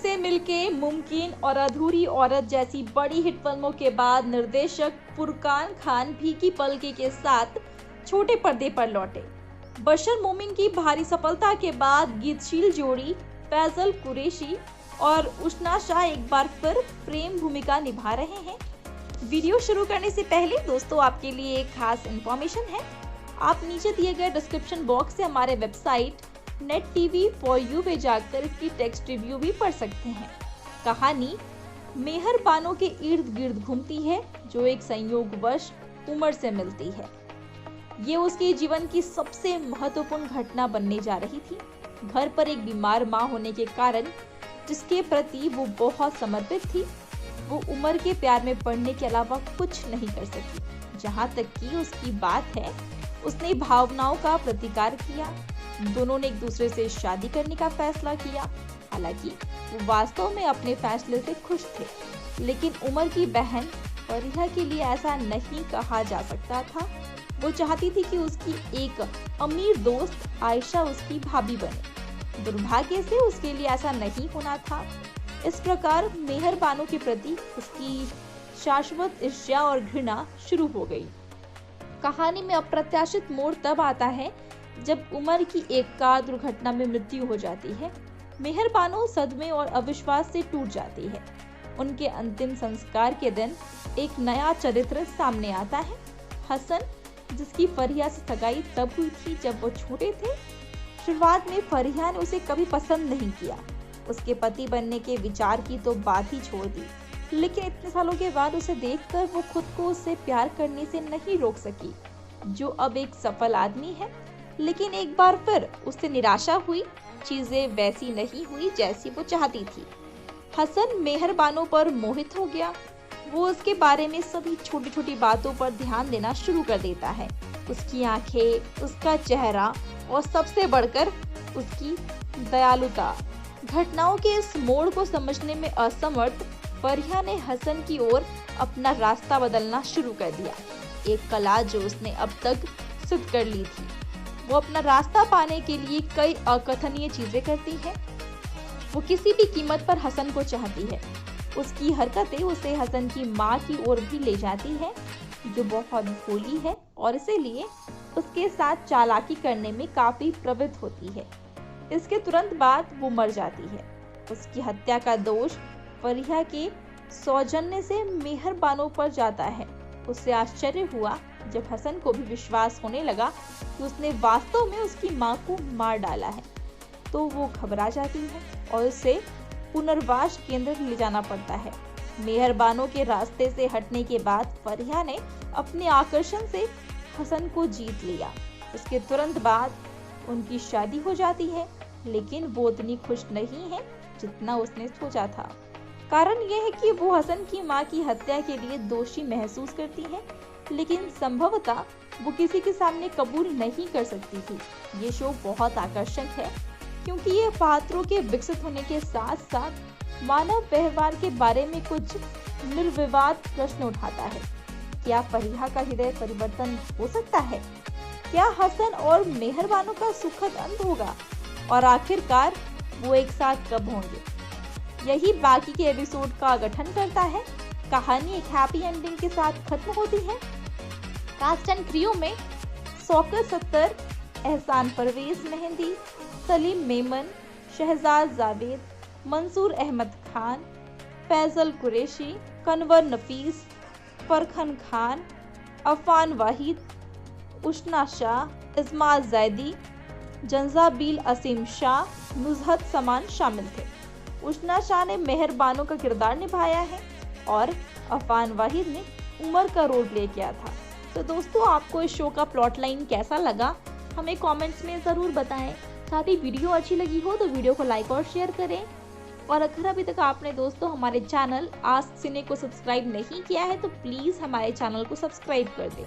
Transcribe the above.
तुमसे मिलके, मुमकिन और अधूरी औरत जैसी बड़ी हिट फिल्मों के बाद निर्देशक फुरकान खान फीकी पलके के साथ छोटे पर्दे पर लौटे। बशर मोमिन की भारी सफलता के बाद गीतशील जोड़ी फैजल कुरैशी और उस्ना शाह एक बार फिर प्रेम भूमिका निभा रहे हैं। वीडियो शुरू करने से पहले दोस्तों आपके लिए एक खास इन्फॉर्मेशन है। आप नीचे दिए गए डिस्क्रिप्शन बॉक्स से हमारे website net TV for you पे जाकर इसकी टेक्स्ट रिव्यू भी पढ़ सकते हैं। कहानी मेहर बानो के इर्द गिर्द घूमती है, जो एक संयोगवश उमर से मिलती है। ये उसके जीवन की सबसे महत्वपूर्ण घटना बनने जा रही थी। घर पर एक बीमार माँ होने के कारण जिसके प्रति वो बहुत समर्पित थी, वो उमर के प्यार में पड़ने के अलावा कुछ नहीं कर सकी। जहाँ तक कि उसकी बात है, उसने भावनाओं का प्रतिकार किया। दोनों ने एक दूसरे से शादी करने का फैसला किया। हालांकि वो वास्तव में अपने फैसले से खुश थे, लेकिन उमर की बहन फरिया के लिए ऐसा नहीं कहा जा सकता था। वो चाहती थी कि उसकी एक अमीर दोस्त आयशा उसकी भाभी बने। दुर्भाग्य से उसके लिए ऐसा नहीं होना था। इस प्रकार मेहर बानो के प्रति उसकी शाश्वत ईर्ष्या और घृणा शुरू हो गई। कहानी में अप्रत्याशित मोड़ तब आता है जब उमर की एक कार दुर्घटना में मृत्यु हो जाती है। मेहर बानो सदमे और अविश्वास से टूट जाती है। उनके अंतिम संस्कार के दिन एक नया चरित्र सामने आता है, हसन, जिसकी फरिया से सगाई तब हुई थी जब वो छोटे थे। शुरुआत में फरिया ने उसे कभी पसंद नहीं किया। उसके पति बनने के विचार की तो बात ही छोड़ दी, लेकिन इतने सालों के बाद उसे देखकर वो खुद को उससे प्यार करने से नहीं रोक सकी, जो अब एक सफल आदमी है। लेकिन एक बार फिर उससे निराशा हुई। चीजें वैसी नहीं हुई जैसी वो चाहती थी। हसन मेहर बानो पर मोहित हो गया। वो उसके बारे में सभी छोटी छोटी बातों पर ध्यान देना शुरू कर देता है। उसकी आंखें, उसका चेहरा और सबसे बढ़कर उसकी दयालुता। घटनाओं के इस मोड़ को समझने में असमर्थ फरिया ने हसन की ओर अपना रास्ता बदलना शुरू कर दिया। एक कला जो उसने अब तक सिद्ध कर ली थी। वो अपना रास्ता पाने के लिए कई अकथनीय चीजें करती है। वो किसी भी कीमत पर हसन को चाहती है। उसकी हरकतें उसे हसन की माँ की ओर भी ले जाती है, जो बहुत भोली है और इसीलिए उसके साथ चालाकी करने में काफी प्रवृत्त होती है। इसके तुरंत बाद वो मर जाती है। उसकी हत्या का दोष फरिया के सौजन्य से मेहर बानो पर जाता है। उससे आश्चर्य हुआ जब हसन को भी विश्वास होने लगा कि उसने वास्तव में उसकी माँ को मार डाला है, तो वो घबरा जाती है और उसे पुनर्वास केंद्र ले जाना पड़ता है। मेहर बानो के रास्ते से हटने के बाद फरिया ने अपने आकर्षण से हसन को जीत लिया। उसके तुरंत बाद उनकी शादी हो जाती है, लेकिन वो उतनी खुश नहीं है जितना उसने सोचा था। कारण यह है कि वो हसन की माँ की हत्या के लिए दोषी महसूस करती है, लेकिन संभवतः वो किसी के सामने कबूल नहीं कर सकती थी। ये शो बहुत आकर्षक है क्योंकि ये पात्रों के विकसित होने के साथ साथ मानव व्यवहार के बारे में कुछ निर्विवाद प्रश्न उठाता है। क्या फरिया का हृदय परिवर्तन हो सकता है? क्या हसन और मेहर बानो का सुखद अंत होगा? और आखिरकार वो एक साथ कब होंगे? यही बाकी के एपिसोड का गठन करता है। कहानी एक हैप्पी एंडिंग के साथ खत्म होती है। कास्ट एंड क्रू में शौकत सत्तर, एहसान परवेज मेहंदी, सलीम मेमन, शहजाद जावेद, मंसूर अहमद खान, फैजल कुरैशी, कनवर नफीस, फरखान खान, अफान वाहिद, उस्ना शाह, इस्माल जैदी, जंजाबील असीम शाह, नुजहत समान शामिल थे। उस्ना शाह ने मेहर बानो का किरदार निभाया है और अफान वाहिद ने उमर का रोल प्ले किया था। तो दोस्तों, आपको इस शो का प्लॉट लाइन कैसा लगा हमें कमेंट्स में ज़रूर बताएं। साथ ही वीडियो अच्छी लगी हो तो वीडियो को लाइक और शेयर करें। और अगर अभी तक आपने दोस्तों हमारे चैनल आस्क सिने को सब्सक्राइब नहीं किया है तो प्लीज़ हमारे चैनल को सब्सक्राइब कर दें।